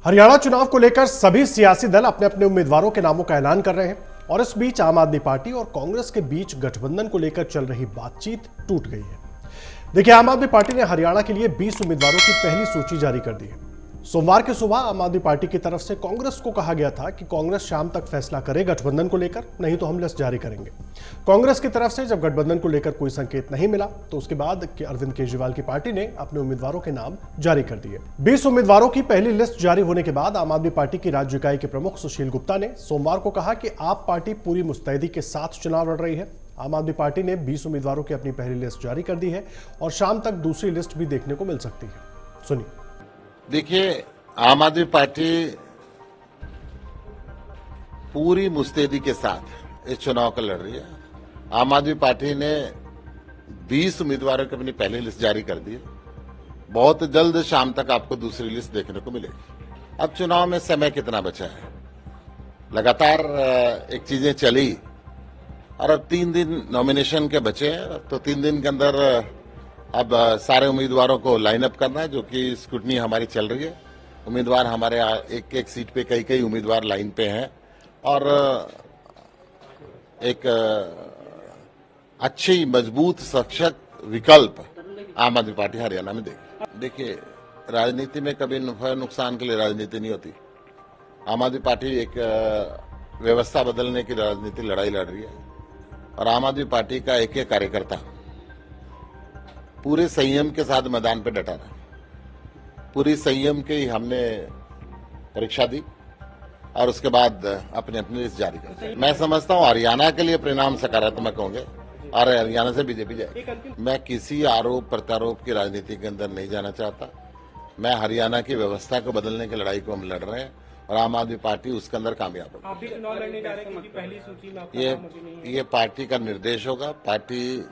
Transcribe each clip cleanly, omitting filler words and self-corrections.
हरियाणा चुनाव को लेकर सभी सियासी दल अपने अपने उम्मीदवारों के नामों का ऐलान कर रहे हैं और इस बीच आम आदमी पार्टी और कांग्रेस के बीच गठबंधन को लेकर चल रही बातचीत टूट गई है। देखिए, आम आदमी पार्टी ने हरियाणा के लिए 20 उम्मीदवारों की पहली सूची जारी कर दी है। सोमवार की सुबह आम आदमी पार्टी की तरफ से कांग्रेस को कहा गया था कि कांग्रेस शाम तक फैसला करे गठबंधन को लेकर, नहीं तो हम लिस्ट जारी करेंगे। कांग्रेस की तरफ से जब गठबंधन को लेकर कोई संकेत नहीं मिला तो उसके बाद अरविंद केजरीवाल की पार्टी ने अपने उम्मीदवारों के नाम जारी कर दिए। 20 उम्मीदवारों की पहली लिस्ट जारी होने के बाद आम आदमी पार्टी की राज्य इकाई के प्रमुख सुशील गुप्ता ने सोमवार को कहा कि आप पार्टी पूरी मुस्तैदी के साथ चुनाव लड़ रही है। आम आदमी पार्टी ने 20 उम्मीदवारों की अपनी पहली लिस्ट जारी कर दी है और शाम तक दूसरी लिस्ट भी देखने को मिल सकती है। सुनिए। देखिए, आम आदमी पार्टी पूरी मुस्तैदी के साथ इस चुनाव को लड़ रही है। आम आदमी पार्टी ने 20 उम्मीदवारों की अपनी पहली लिस्ट जारी कर दी है। बहुत जल्द शाम तक आपको दूसरी लिस्ट देखने को मिलेगी। अब चुनाव में समय कितना बचा है, लगातार एक चीजें चली और अब 3 दिन नॉमिनेशन के बचे हैं, तो 3 दिन के अंदर अब सारे उम्मीदवारों को लाइन अप करना है, जो कि स्क्रूटनी हमारी चल रही है। उम्मीदवार हमारे एक एक सीट पे कई उम्मीदवार लाइन पे हैं और एक अच्छी मजबूत सशक्त विकल्प आम आदमी पार्टी हरियाणा में देगी। देखिए, राजनीति में कभी नफा नुकसान के लिए राजनीति नहीं होती। आम आदमी पार्टी एक व्यवस्था बदलने की राजनीति लड़ाई लड़ रही है और आम आदमी पार्टी का एक एक कार्यकर्ता पूरे संयम के साथ मैदान पे डटा रहा। पूरी संयम की हमने परीक्षा दी और उसके बाद अपने अपनी लिस्ट जारी कर। मैं समझता हूं हरियाणा के लिए परिणाम सकारात्मक होंगे और हरियाणा से बीजेपी जाएगी। मैं किसी आरोप प्रत्यारोप की राजनीति के अंदर नहीं जाना चाहता। मैं हरियाणा की व्यवस्था को बदलने की लड़ाई को हम लड़ रहे हैं और आम आदमी पार्टी उसके अंदर कामयाब होगी। आप भी चुनाव लड़ने जा रहे हैं कि पहली सूची में आपका नाम मुझे नहीं है। ये पार्टी का निर्देश होगा। पार्टी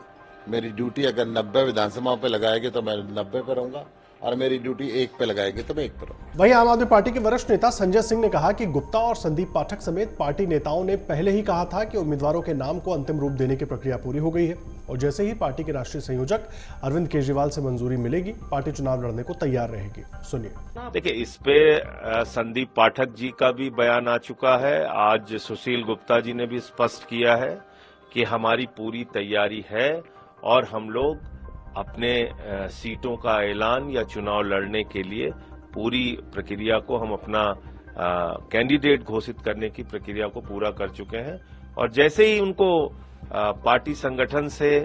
मेरी ड्यूटी अगर 90 विधानसभाओं पे लगाएगी तो मैं 90 पे रहूंगा और मेरी ड्यूटी 1 पे लगाएगी तो मैं 1 पे रहूंगा। वहीं आम आदमी पार्टी के वरिष्ठ नेता संजय सिंह ने कहा कि गुप्ता और संदीप पाठक समेत पार्टी नेताओं ने पहले ही कहा था कि उम्मीदवारों के नाम को अंतिम रूप देने की प्रक्रिया पूरी हो गई है और जैसे ही पार्टी के राष्ट्रीय संयोजक अरविंद केजरीवाल से मंजूरी मिलेगी, पार्टी चुनाव लड़ने को तैयार रहेगी। सुनिए। देखिए, इस पे संदीप पाठक जी का भी बयान आ चुका है। आज सुशील गुप्ता जी ने भी स्पष्ट किया है कि हमारी पूरी तैयारी है और हम लोग अपने सीटों का ऐलान या चुनाव लड़ने के लिए पूरी प्रक्रिया को हम अपना कैंडिडेट घोषित करने की प्रक्रिया को पूरा कर चुके हैं और जैसे ही उनको पार्टी संगठन से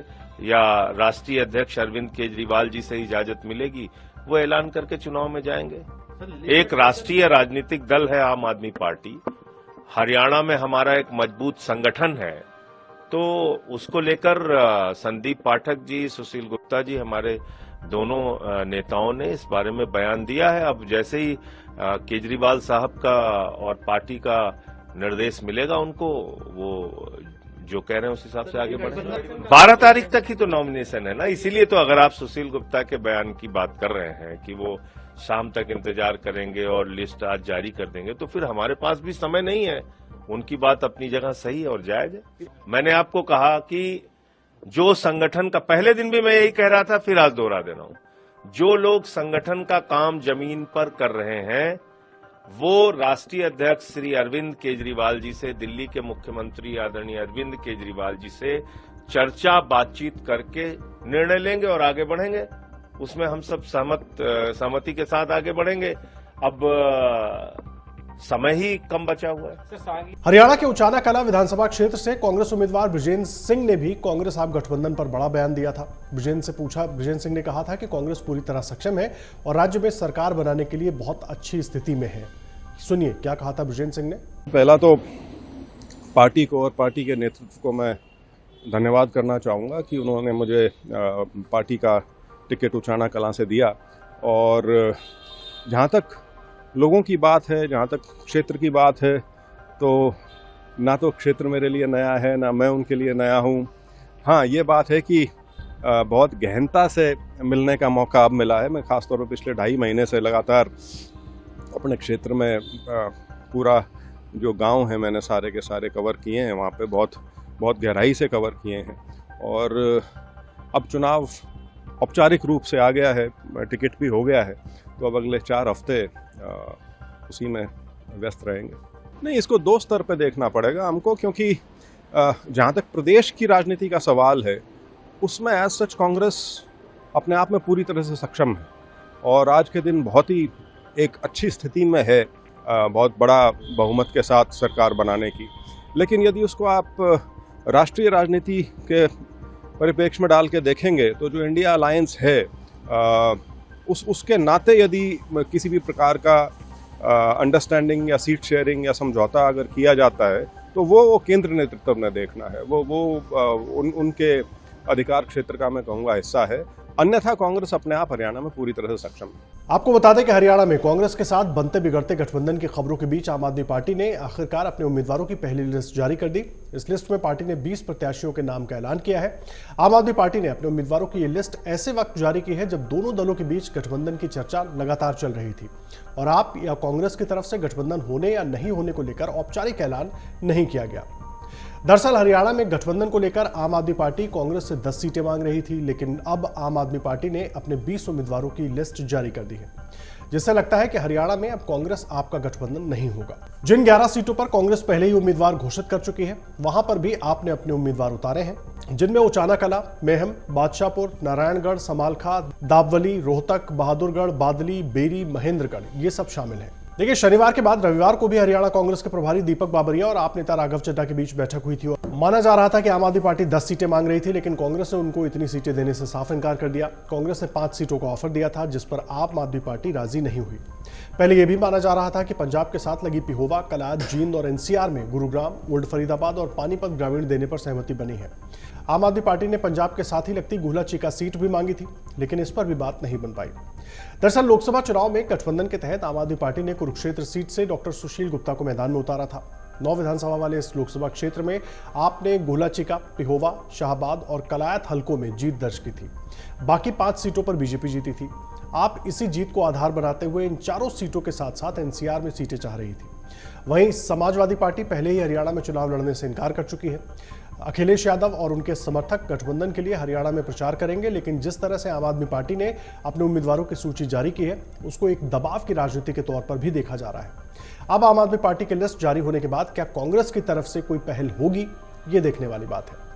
या राष्ट्रीय अध्यक्ष अरविंद केजरीवाल जी से इजाजत मिलेगी, वो ऐलान करके चुनाव में जाएंगे। एक राष्ट्रीय राजनीतिक दल है आम आदमी पार्टी। हरियाणा में हमारा एक मजबूत संगठन है, तो उसको लेकर संदीप पाठक जी, सुशील गुप्ता जी, हमारे दोनों नेताओं ने इस बारे में बयान दिया है। अब जैसे ही केजरीवाल साहब का और पार्टी का निर्देश मिलेगा उनको, वो जो कह रहे हैं उस हिसाब से आगे बढ़ेंगे। 12 तारीख तक ही तो नॉमिनेशन है ना, इसीलिए तो अगर आप सुशील गुप्ता के बयान की बात कर रहे हैं कि वो शाम तक इंतजार करेंगे और लिस्ट आज जारी कर देंगे, तो फिर हमारे पास भी समय नहीं है। उनकी बात अपनी जगह सही और जायज है। मैंने आपको कहा कि जो संगठन का, पहले दिन भी मैं यही कह रहा था, फिर आज दोहरा दे रहा हूं, जो लोग संगठन का काम जमीन पर कर रहे हैं वो राष्ट्रीय अध्यक्ष श्री अरविंद केजरीवाल जी से, दिल्ली के मुख्यमंत्री आदरणीय अरविंद केजरीवाल जी से चर्चा बातचीत करके निर्णय लेंगे और आगे बढ़ेंगे। उसमें हम सब सहमति के साथ आगे बढ़ेंगे। अब समय ही कम बचा हुआ है। हरियाणा के उचाना कला विधानसभा क्षेत्र से कांग्रेस उम्मीदवार बृजेंद्र सिंह ने भी कांग्रेस आप गठबंधन पर बड़ा बयान दिया था। बृजेंद्र सिंह ने कहा था कि कांग्रेस पूरी तरह सक्षम है और राज्य में सरकार बनाने के लिए बहुत अच्छी स्थिति में है। सुनिए क्या कहा था बृजेंद्र सिंह ने। पहला तो पार्टी को और पार्टी के नेतृत्व को मैं धन्यवाद करना चाहूँगा कि उन्होंने मुझे पार्टी का टिकट उचाना कला से दिया और जहाँ तक लोगों की बात है, जहाँ तक क्षेत्र की बात है, तो ना तो क्षेत्र मेरे लिए नया है, ना मैं उनके लिए नया हूँ। हाँ, ये बात है कि बहुत गहनता से मिलने का मौका अब मिला है। मैं खासतौर पर पिछले 2.5 महीने से लगातार अपने क्षेत्र में पूरा जो गांव है मैंने सारे के सारे कवर किए हैं। वहाँ पे बहुत गहराई से कवर किए हैं और अब चुनाव औपचारिक रूप से आ गया है, टिकट भी हो गया है, तो अब अगले 4 हफ्ते उसी में व्यस्त रहेंगे। नहीं, इसको दो स्तर पे देखना पड़ेगा हमको, क्योंकि जहाँ तक प्रदेश की राजनीति का सवाल है उसमें एज सच कांग्रेस अपने आप में पूरी तरह से सक्षम है और आज के दिन बहुत ही एक अच्छी स्थिति में है बहुत बड़ा बहुमत के साथ सरकार बनाने की। लेकिन यदि उसको आप राष्ट्रीय राजनीति के परिप्रेक्ष्य में डाल के देखेंगे तो जो इंडिया अलायंस है उसके नाते यदि किसी भी प्रकार का अंडरस्टैंडिंग या सीट शेयरिंग या समझौता अगर किया जाता है तो वो केंद्र नेतृत्व ने देखना है, उनके अधिकार क्षेत्र का मैं कहूँगा हिस्सा है। अन्यथा कांग्रेस अपने आप हरियाणा में पूरी तरह से सक्षम है। आपको बता दें कि हरियाणा में कांग्रेस के साथ बनते बिगड़ते गठबंधन की खबरों के बीच आम आदमी पार्टी ने आखिरकार अपने उम्मीदवारों की पहली लिस्ट जारी कर दी। इस लिस्ट में पार्टी ने 20 प्रत्याशियों के नाम का ऐलान किया है। आम आदमी पार्टी ने अपने उम्मीदवारों की ये लिस्ट ऐसे वक्त जारी की है जब दोनों दलों के बीच गठबंधन की चर्चा लगातार चल रही थी और आप या कांग्रेस की तरफ से गठबंधन होने या नहीं होने को लेकर औपचारिक ऐलान नहीं किया गया। दरअसल हरियाणा में गठबंधन को लेकर आम आदमी पार्टी कांग्रेस से 10 सीटें मांग रही थी, लेकिन अब आम आदमी पार्टी ने अपने 20 उम्मीदवारों की लिस्ट जारी कर दी है, जिससे लगता है कि हरियाणा में अब कांग्रेस आपका गठबंधन नहीं होगा। जिन 11 सीटों पर कांग्रेस पहले ही उम्मीदवार घोषित कर चुकी है वहां पर भी आपने अपने उम्मीदवार उतारे हैं, जिनमें उचाना कला, मेहम, बादशाहपुर, नारायणगढ़, समालखा, दाबवली, रोहतक, बहादुरगढ़, बादली, बेरी, महेंद्रगढ़ ये सब शामिल हैं। देखिए, शनिवार के बाद रविवार को भी हरियाणा कांग्रेस के प्रभारी दीपक बाबरिया और आप नेता राघव चड्ढा के बीच बैठक हुई थी। माना जा रहा था कि आम आदमी पार्टी 10 सीटें मांग रही थी, लेकिन कांग्रेस ने उनको इतनी सीटें देने से साफ इनकार कर दिया। कांग्रेस ने 5 सीटों का ऑफर दिया था, जिस पर आम आदमी पार्टी राजी नहीं हुई। पहले यह भी माना जा रहा था कि पंजाब के साथ लगी पिहोवा, कलाद, जींद और एनसीआर में गुरुग्राम, ओल्ड फरीदाबाद और पानीपत ग्रामीण देने पर सहमति बनी है। आम आदमी पार्टी ने पंजाब के साथ ही लगती गुहला चीका सीट भी मांगी थी, लेकिन इस पर भी बात नहीं बन पाई। दरअसल लोकसभा चुनाव में गठबंधन के तहत आम आदमी पार्टी ने कुरुक्षेत्र सीट से डॉक्टर सुशील गुप्ता को मैदान में उतारा था। 9 विधानसभा वाले इस लोकसभा क्षेत्र में आपने गुहला चीका, पिहोवा, शाहबाद और कलायत हलकों में जीत दर्ज की थी। बाकी 5 सीटों पर बीजेपी जीती थी। आप इसी जीत को आधार बनाते हुए इन चारों सीटों के साथ साथ एनसीआर में सीटें चाह रही थी। वहीं समाजवादी पार्टी पहले ही हरियाणा में चुनाव लड़ने से इनकार कर चुकी है। अखिलेश यादव और उनके समर्थक गठबंधन के लिए हरियाणा में प्रचार करेंगे, लेकिन जिस तरह से आम आदमी पार्टी ने अपने उम्मीदवारों की सूची जारी की है उसको एक दबाव की राजनीति के तौर पर भी देखा जा रहा है। अब आम आदमी पार्टी की लिस्ट जारी होने के बाद क्या कांग्रेस की तरफ से कोई पहल होगी, ये देखने वाली बात है।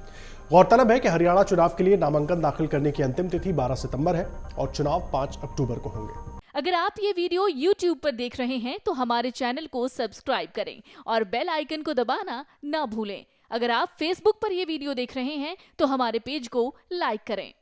गौरतलब है कि हरियाणा चुनाव के लिए नामांकन दाखिल करने की अंतिम तिथि 12 सितंबर है और चुनाव 5 अक्टूबर को होंगे। अगर आप ये वीडियो YouTube पर देख रहे हैं तो हमारे चैनल को सब्सक्राइब करें और बेल आइकन को दबाना ना भूलें। अगर आप Facebook पर ये वीडियो देख रहे हैं तो हमारे पेज को लाइक करें।